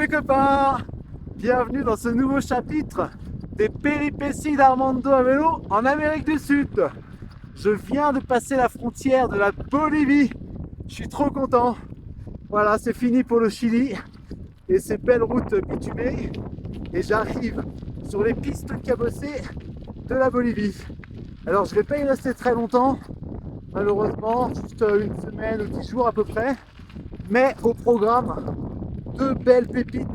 les copains, bienvenue dans ce nouveau chapitre des péripéties d'Armando à vélo en Amérique du Sud. Je viens de passer la frontière de la Bolivie, je suis trop content. Voilà, c'est fini pour le Chili et ces belles routes bitumées et j'arrive sur les pistes cabossées de la Bolivie. Alors je ne vais pas y rester très longtemps, malheureusement, juste une semaine ou 10 jours à peu près, mais au programme, deux belles pépites.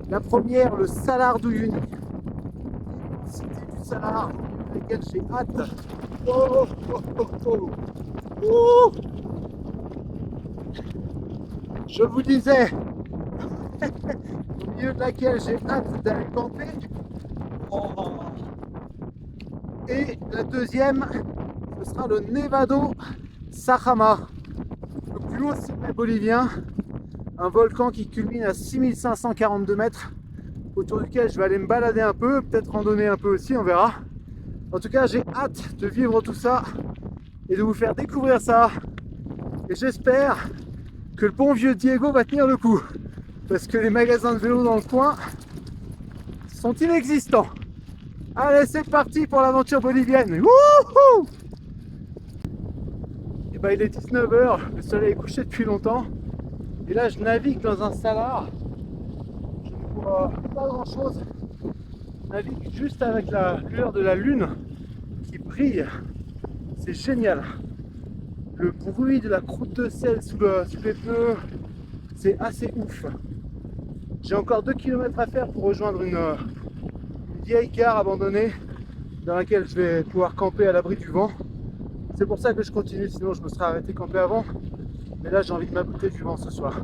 La première, le Salar d'Uyuni, cité du Salar, avec laquelle j'ai hâte. Oh, oh, oh, oh. Oh. Je vous disais, au milieu de laquelle j'ai hâte d'aller camper. Oh. Et la deuxième, ce sera le Nevado Sajama, le plus haut sommet bolivien, un volcan qui culmine à 6542 mètres, autour duquel je vais aller me balader un peu, peut-être randonner un peu aussi, on verra. En tout cas, j'ai hâte de vivre tout ça et de vous faire découvrir ça. Et j'espère que le bon vieux Diego va tenir le coup, parce que les magasins de vélo dans le coin sont inexistants. Allez, c'est parti pour l'aventure bolivienne. Wouhou! Et ben, il est 19h, le soleil est couché depuis longtemps. Et là, je navigue dans un salar. Je ne vois pas grand chose. Je navigue juste avec la lueur de la lune qui brille. C'est génial. Le bruit de la croûte de sel sous les pneus, c'est assez ouf. J'ai encore 2 km à faire pour rejoindre une vieille gare abandonnée dans laquelle je vais pouvoir camper à l'abri du vent. C'est pour ça que je continue, sinon je me serais arrêté camper avant. Mais là, j'ai envie de m'abriter du vent ce soir.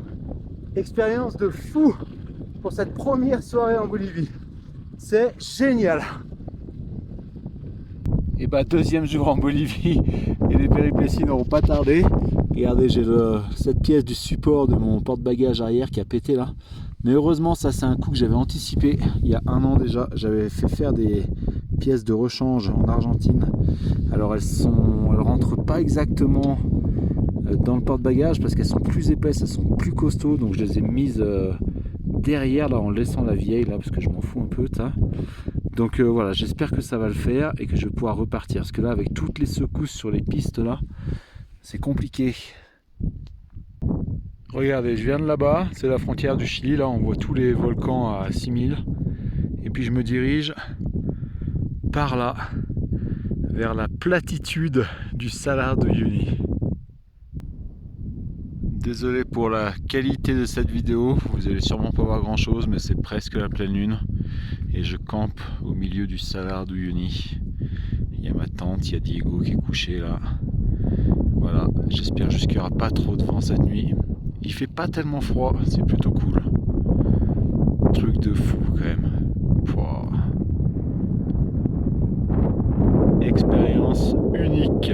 Expérience de fou pour cette première soirée en Bolivie. C'est génial. Et bah, deuxième jour en Bolivie et les péripéties n'auront pas tardé. Regardez, j'ai cette pièce du support de mon porte-bagages arrière qui a pété là. Mais heureusement, ça c'est un coup que j'avais anticipé il y a 1 an déjà. J'avais fait faire des pièces de rechange en Argentine. Alors elles rentrent pas exactement dans le porte-bagages parce qu'elles sont plus épaisses, elles sont plus costauds. Donc je les ai mises derrière là en laissant la vieille là parce que je m'en fous un peu ça. Donc voilà, j'espère que ça va le faire et que je vais pouvoir repartir. Parce que là, avec toutes les secousses sur les pistes là, c'est compliqué. Regardez, je viens de là-bas, c'est la frontière du Chili, là on voit tous les volcans à 6000. Et puis je me dirige par là, vers la platitude du Salar d'Uyuni. Désolé pour la qualité de cette vidéo, vous allez sûrement pas voir grand chose, mais c'est presque la pleine lune. Et je campe au milieu du Salar d'Uyuni. Il y a ma tante, il y a Diego qui est couché là. Voilà, j'espère juste qu'il n'y aura pas trop de vent cette nuit. Il fait pas tellement froid, c'est plutôt cool. Truc de fou quand même. Wow. Expérience unique.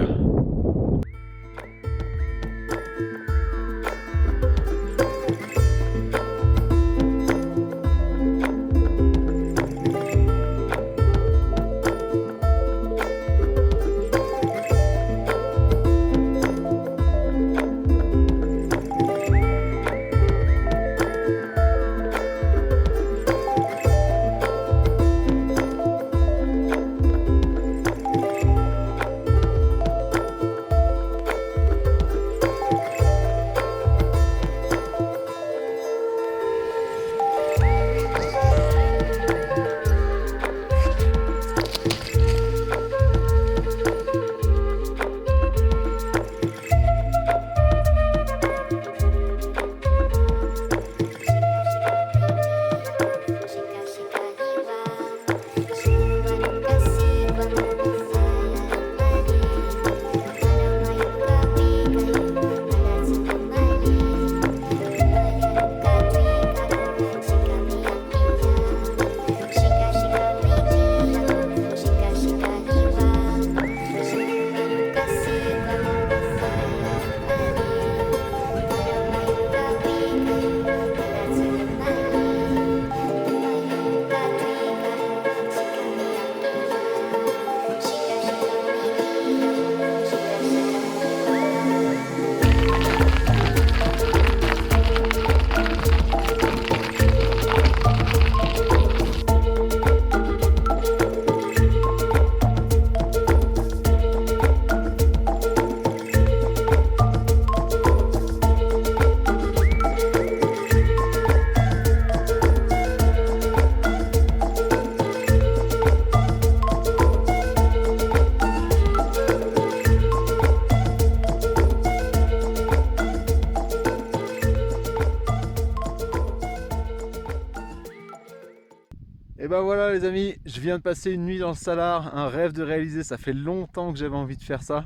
Voilà les amis, je viens de passer une nuit dans le Salar, un rêve de réaliser, ça fait longtemps que j'avais envie de faire ça.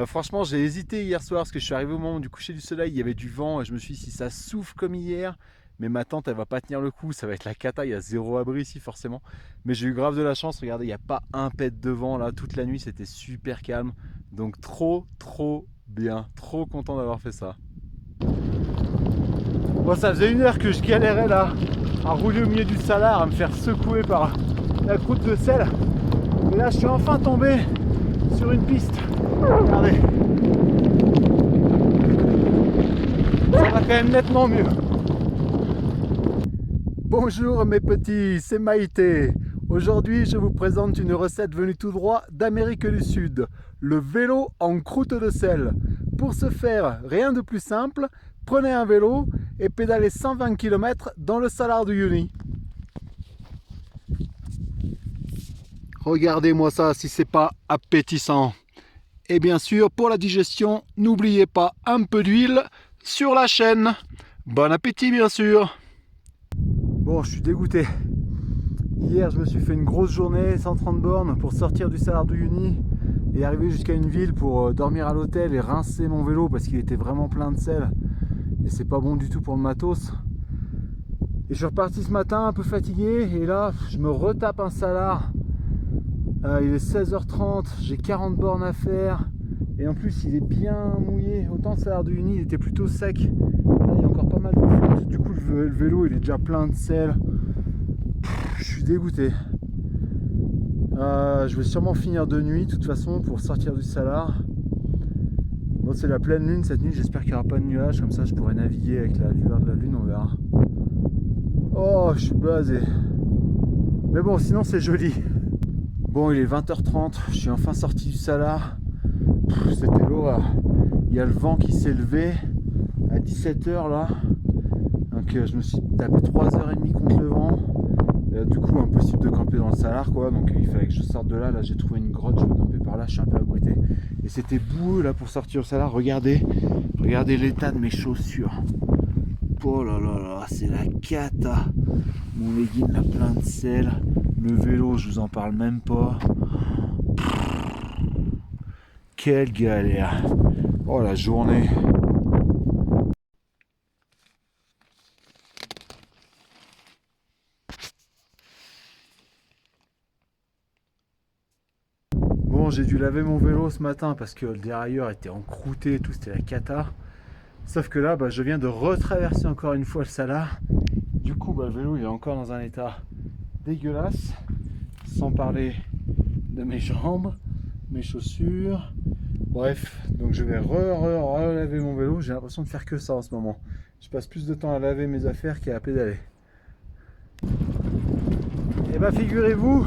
Franchement j'ai hésité hier soir parce que je suis arrivé au moment du coucher du soleil, il y avait du vent et je me suis dit si ça souffle comme hier, mais ma tente elle va pas tenir le coup, ça va être la cata, il y a zéro abri ici forcément. Mais j'ai eu grave de la chance, regardez il n'y a pas un pet de vent là, toute la nuit c'était super calme. Donc trop bien, trop content d'avoir fait ça. Bon ça faisait 1 heure que je galérais là, à rouler au milieu du Salar, à me faire secouer par la croûte de sel. Et là je suis enfin tombé sur une piste. Regardez. Ça va quand même nettement mieux. Bonjour mes petits, c'est Maïté. Aujourd'hui je vous présente une recette venue tout droit d'Amérique du Sud. Le vélo en croûte de sel. Pour ce faire, rien de plus simple, prenez un vélo et pédalez 120 km dans le Salar du Uyuni. Regardez-moi ça si c'est pas appétissant. Et bien sûr, pour la digestion, n'oubliez pas un peu d'huile sur la chaîne. Bon appétit bien sûr. Bon, je suis dégoûté. Hier, je me suis fait une grosse journée, 130 bornes pour sortir du Salar du Uyuni et arriver jusqu'à une ville pour dormir à l'hôtel et rincer mon vélo parce qu'il était vraiment plein de sel. Et c'est pas bon du tout pour le matos. Et je suis reparti ce matin un peu fatigué et là, je me retape un Salar. Il est 16h30, j'ai 40 bornes à faire et en plus il est bien mouillé. Autant le Salar du Uyuni il était plutôt sec, là il y a encore pas mal de flotte, du coup le vélo il est déjà plein de sel. Je suis dégoûté. Je vais sûrement finir de nuit de toute façon pour sortir du Salar. Bon c'est la pleine lune cette nuit, j'espère qu'il n'y aura pas de nuages, comme ça je pourrai naviguer avec la lueur de la lune, on verra. Oh je suis blasé. Mais bon sinon c'est joli. Bon, il est 20h30, je suis enfin sorti du Salar. C'était l'horreur. Il y a le vent qui s'est levé à 17h là. Donc je me suis tapé 3h30 contre le vent. Du coup, impossible de camper dans le Salar quoi. Donc il fallait que je sorte de là. Là, j'ai trouvé une grotte, je vais camper par là, je suis un peu abrité. Et c'était boueux là pour sortir au Salar. Regardez l'état de mes chaussures. Oh là là là, c'est la cata. Mon legging là plein de sel. Le vélo, je vous en parle même pas. Quelle galère. Oh la journée. Bon, j'ai dû laver mon vélo ce matin parce que le dérailleur était encrouté et tout, c'était la cata. Sauf que là, je viens de retraverser encore une fois le Salar. Du coup, le vélo il est encore dans un état dégueulasse. Sans parler de mes jambes, mes chaussures. Bref, donc je vais relaver mon vélo. J'ai l'impression de faire que ça en ce moment. Je passe plus de temps à laver mes affaires qu'à pédaler. Et figurez-vous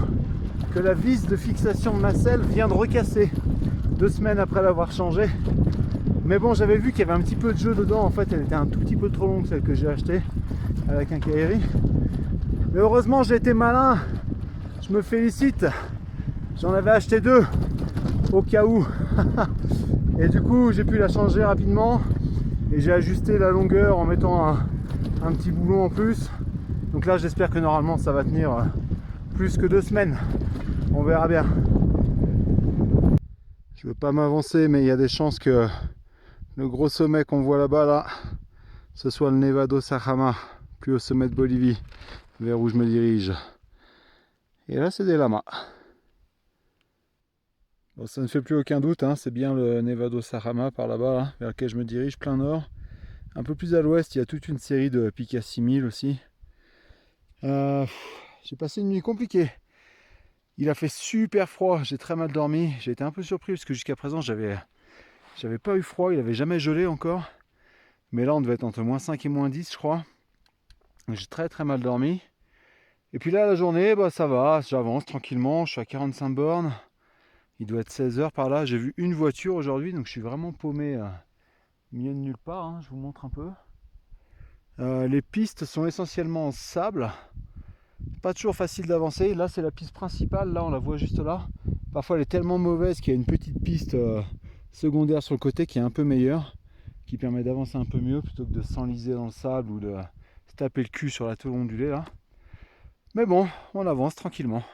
que la vis de fixation de ma selle vient de recasser 2 semaines après l'avoir changée. Mais bon, j'avais vu qu'il y avait un petit peu de jeu dedans. En fait, elle était un tout petit peu trop longue, celle que j'ai achetée avec un Kairi. Mais heureusement, j'ai été malin. Je me félicite. J'en avais acheté 2 au cas où. Et du coup, j'ai pu la changer rapidement. Et j'ai ajusté la longueur en mettant un petit boulon en plus. Donc là, j'espère que normalement, ça va tenir plus que 2 semaines. On verra bien. Je veux pas m'avancer, mais il y a des chances que le gros sommet qu'on voit là-bas, là, ce soit le Nevado Sajama, plus au sommet de Bolivie, vers où je me dirige. Et là, c'est des lamas. Bon, ça ne fait plus aucun doute, hein, c'est bien le Nevado Sajama par là-bas, là, vers lequel je me dirige, plein nord. Un peu plus à l'ouest, il y a toute une série de pics à 6000 aussi. J'ai passé une nuit compliquée. Il a fait super froid, j'ai très mal dormi. J'ai été un peu surpris parce que jusqu'à présent, j'avais pas eu froid, il avait jamais gelé encore. Mais là, on devait être entre -5 et -10, je crois. J'ai très mal dormi. Et puis là, la journée, ça va, j'avance tranquillement, je suis à 45 bornes. Il doit être 16h par là. J'ai vu une voiture aujourd'hui, donc je suis vraiment paumé au milieu de nulle part, hein. Je vous montre un peu. Les pistes sont essentiellement en sable. Pas toujours facile d'avancer. Là, c'est la piste principale, là, on la voit juste là. Parfois, elle est tellement mauvaise qu'il y a une petite piste secondaire sur le côté qui est un peu meilleure, qui permet d'avancer un peu mieux plutôt que de s'enliser dans le sable ou de se taper le cul sur la tôle ondulée là. Mais bon, on avance tranquillement.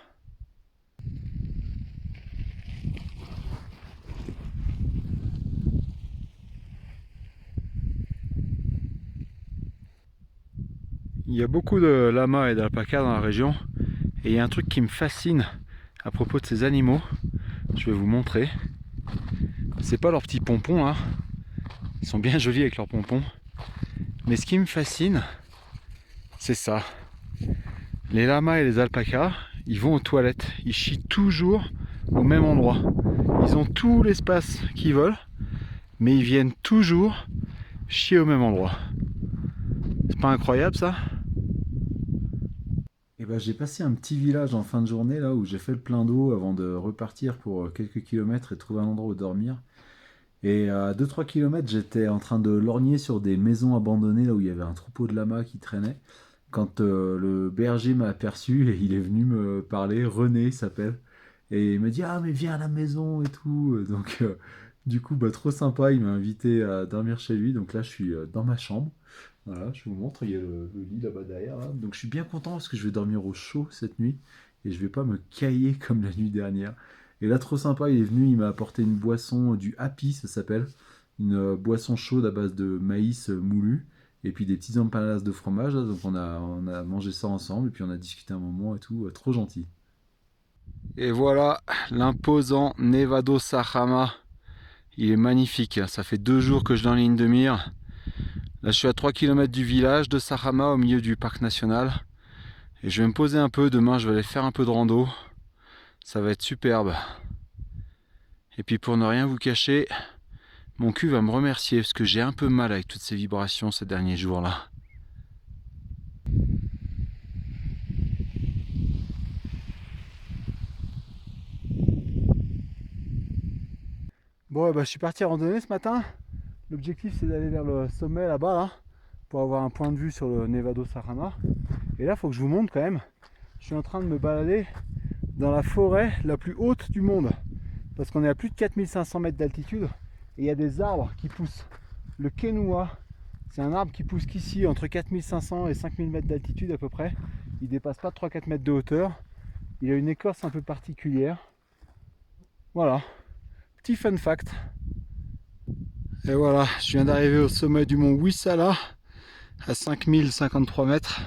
Il y a beaucoup de lamas et d'alpacas dans la région. Et il y a un truc qui me fascine à propos de ces animaux. Je vais vous montrer. C'est pas leurs petits pompons, hein. Ils sont bien jolis avec leurs pompons. Mais ce qui me fascine, c'est ça. Les lamas et les alpacas, ils vont aux toilettes. Ils chient toujours au même endroit. Ils ont tout l'espace qu'ils veulent, mais ils viennent toujours chier au même endroit. C'est pas incroyable ça? Et ben, j'ai passé un petit village en fin de journée là où j'ai fait le plein d'eau avant de repartir pour quelques kilomètres et trouver un endroit où dormir. Et à 2-3 kilomètres, j'étais en train de lorgner sur des maisons abandonnées là où il y avait un troupeau de lamas qui traînait. Quand le berger m'a aperçu et il est venu me parler, René il s'appelle, et il m'a dit ah mais viens à la maison et tout. Donc du coup bah trop sympa, il m'a invité à dormir chez lui. Donc là je suis dans ma chambre. Voilà, je vous montre, il y a le lit là-bas derrière. Là. Donc je suis bien content parce que je vais dormir au chaud cette nuit et je vais pas me cailler comme la nuit dernière. Et là trop sympa, il est venu, il m'a apporté une boisson du Happy, ça s'appelle, une boisson chaude à base de maïs moulu et puis des petites empanadas de fromage. Là. Donc on a mangé ça ensemble et puis on a discuté un moment et tout, trop gentil. Et voilà l'imposant Nevado Sajama. Il est magnifique, ça fait 2 jours que je suis dans la ligne de mire. Là je suis à 3 km du village de Sajama au milieu du parc national. Et je vais me poser un peu, demain je vais aller faire un peu de rando. Ça va être superbe. Et puis pour ne rien vous cacher, mon cul va me remercier parce que j'ai un peu mal avec toutes ces vibrations ces derniers jours là. Bon, bah, je suis parti randonner ce matin. L'objectif c'est d'aller vers le sommet là-bas là, pour avoir un point de vue sur le Nevado Sajama. Et là il faut que je vous montre quand même. Je suis en train de me balader dans la forêt la plus haute du monde. Parce qu'on est à plus de 4500 mètres d'altitude et il y a des arbres qui poussent. Le Kenua, c'est un arbre qui pousse qu'ici entre 4500 et 5000 mètres d'altitude à peu près. Il dépasse pas 3-4 mètres de hauteur. Il a une écorce un peu particulière. Voilà, petit fun fact. Et voilà, je viens d'arriver au sommet du mont Wissala à 5053 mètres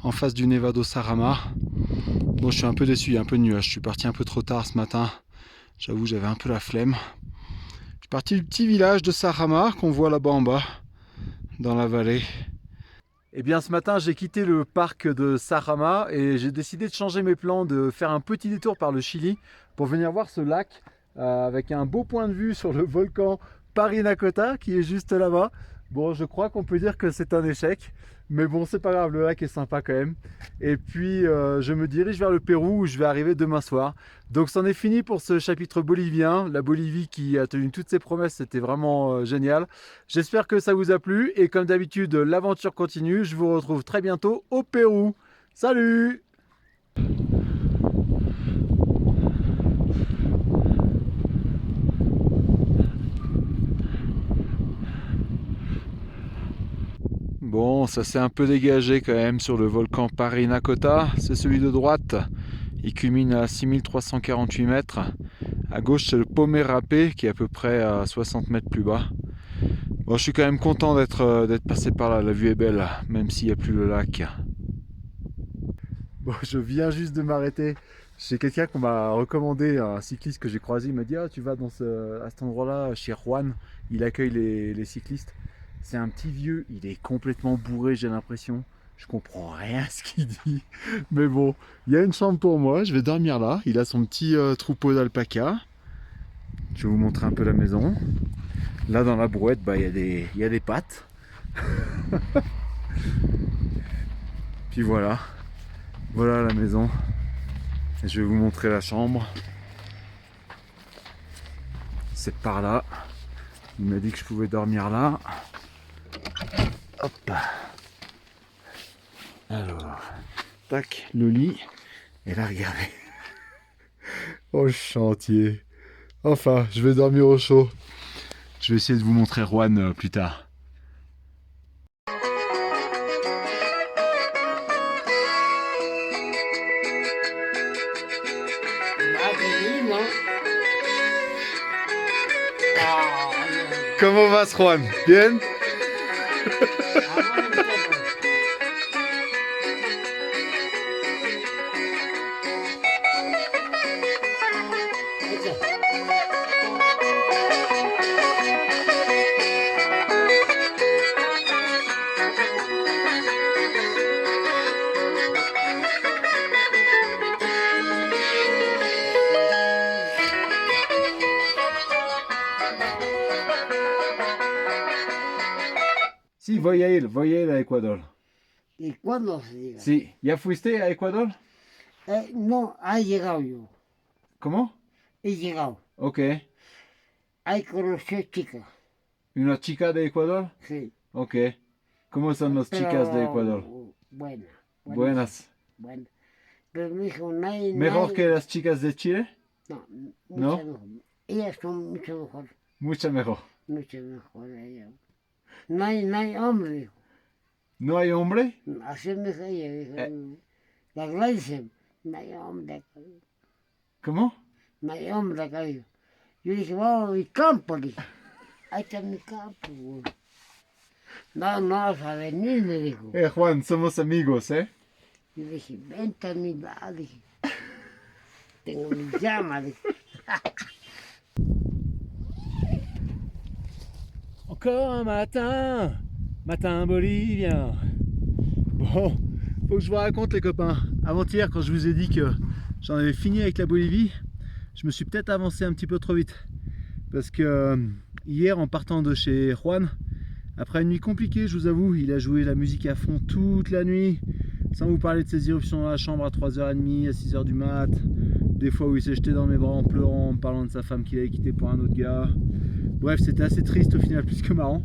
en face du Nevado Sajama. Bon, je suis un peu déçu, il y a un peu de nuages. Je suis parti un peu trop tard ce matin. J'avoue, j'avais un peu la flemme. Je suis parti du petit village de Sajama qu'on voit là-bas en bas, dans la vallée. Eh bien, ce matin, j'ai quitté le parc de Sajama et j'ai décidé de changer mes plans, de faire un petit détour par le Chili pour venir voir ce lac avec un beau point de vue sur le volcan Parinacota qui est juste là-bas. Bon, je crois qu'on peut dire que c'est un échec, mais bon, c'est pas grave, le lac est sympa quand même. Et puis, je me dirige vers le Pérou où je vais arriver demain soir. Donc, c'en est fini pour ce chapitre bolivien. La Bolivie qui a tenu toutes ses promesses, c'était vraiment génial. J'espère que ça vous a plu et comme d'habitude, l'aventure continue. Je vous retrouve très bientôt au Pérou. Salut! Bon, ça s'est un peu dégagé quand même sur le volcan Parinacota. C'est celui de droite. Il culmine à 6348 mètres. À gauche, c'est le Pomerape qui est à peu près à 60 mètres plus bas. Bon, je suis quand même content d'être passé par là. La vue est belle, même s'il n'y a plus le lac. Bon, je viens juste de m'arrêter chez quelqu'un qu'on m'a recommandé, un cycliste que j'ai croisé. Il m'a dit ah, tu vas à cet endroit-là, chez Juan. Il accueille les cyclistes. C'est un petit vieux, il est complètement bourré, j'ai l'impression. Je comprends rien à ce qu'il dit. Mais bon, il y a une chambre pour moi, je vais dormir là. Il a son petit troupeau d'alpaca. Je vais vous montrer un peu la maison. Là dans la brouette, bah, il y a des pattes. Puis voilà. Voilà la maison. Et je vais vous montrer la chambre. C'est par là. Il m'a dit que je pouvais dormir là. Hop. Alors, tac, le lit. Et là, regardez. Oh, chantier. Enfin, je vais dormir au chaud. Je vais essayer de vous montrer Juan plus tard. non. Ah, Comment vas, Juan? Bien? Sí, voy a ir a Ecuador. ¿Y cuándo se diga? Sí, ¿ya fuiste a Ecuador? No, he llegado yo. ¿Cómo? He llegado. Ok. Hay conocer chicas. ¿Una chica de Ecuador? Sí. Ok. ¿Cómo son las chicas de Ecuador? Buenas. Buenas. Buenas. Pero me dijo, no hay... ¿Mejor que las chicas de Chile? No, ¿No? mucho mejor. Ellas son mucho mejor. Mucho mejor. Mucho mejor ellas. No hay hombre, dijo. ¿No hay hombre? Así me dijo ella, dijo. La Gladys, no hay hombre acá. ¿Cómo? No hay hombre acá, dijo. Yo dije, vamos a mi campo, dije. Ahí está mi campo, güey. No vas a venir, me dijo. Juan, somos amigos, ¿eh? Yo dije, vente a mi lado, dije. Tengo mi llama, dije. Encore un matin bolivien. Bon, faut que je vous raconte les copains. Avant-hier, quand je vous ai dit que j'en avais fini avec la Bolivie, je me suis peut-être avancé un petit peu trop vite. Parce que hier, en partant de chez Juan, après une nuit compliquée, je vous avoue, il a joué la musique à fond toute la nuit, sans vous parler de ses irruptions dans la chambre à 3h30, à 6h du mat, des fois où il s'est jeté dans mes bras en pleurant, en me parlant de sa femme qu'il avait quitté pour un autre gars. Bref, c'était assez triste au final, plus que marrant.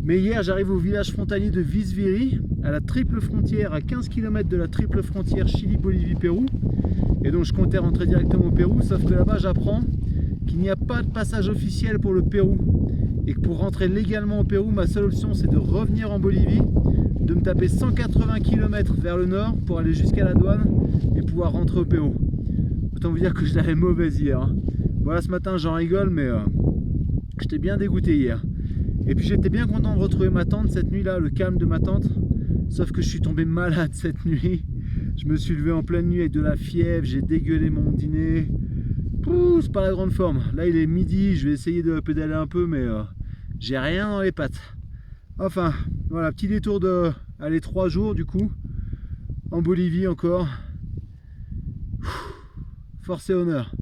Mais hier, j'arrive au village frontalier de Visviri, à la triple frontière, à 15 km de la triple frontière Chili-Bolivie-Pérou. Et donc je comptais rentrer directement au Pérou, sauf que là-bas j'apprends qu'il n'y a pas de passage officiel pour le Pérou. Et que pour rentrer légalement au Pérou, ma seule option c'est de revenir en Bolivie, de me taper 180 km vers le nord pour aller jusqu'à la douane et pouvoir rentrer au Pérou. Autant vous dire que je l'avais mauvaise hier. Hein. Voilà, ce matin j'en rigole, mais j'étais bien dégoûté hier. Et puis j'étais bien content de retrouver ma tante cette nuit-là, le calme de ma tante. Sauf que je suis tombé malade cette nuit. Je me suis levé en pleine nuit avec de la fièvre, j'ai dégueulé mon dîner. Pouh, c'est pas la grande forme. Là il est midi, je vais essayer de pédaler un peu, mais j'ai rien dans les pattes. Enfin, voilà, petit détour de 3 jours du coup. En Bolivie encore. Force et honneur.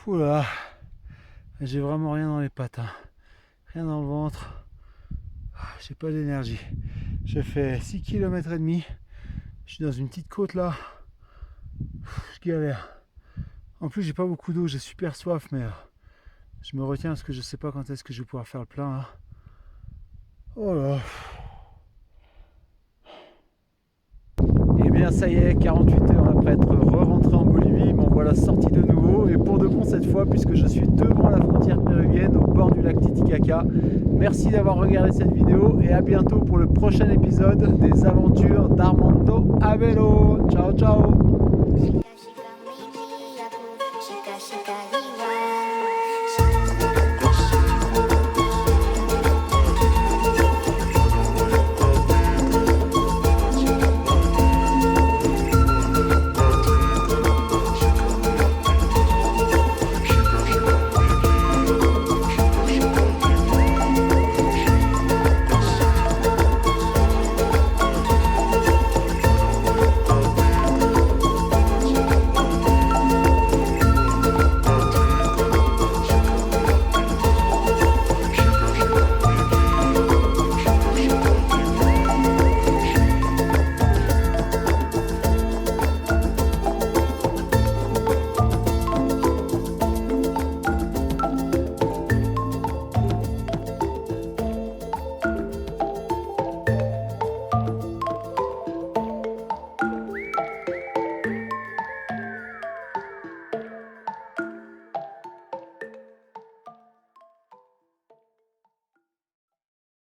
Oula, j'ai vraiment rien dans les pattes. Hein. Rien dans le ventre. J'ai pas d'énergie. Je fais 6 km et demi. Je suis dans une petite côte là. Je galère. En plus j'ai pas beaucoup d'eau, j'ai super soif, mais je me retiens parce que je sais pas quand est-ce que je vais pouvoir faire le plein là. Oh là. Et bien ça y est, 48 heures après être re-rentré en Bolivie, m'en voilà sorti de nouveau, et pour de bon cette fois, puisque je suis devant la frontière péruvienne, au bord du lac Titicaca. Merci d'avoir regardé cette vidéo, et à bientôt pour le prochain épisode des aventures d'Armando à vélo. Ciao ciao.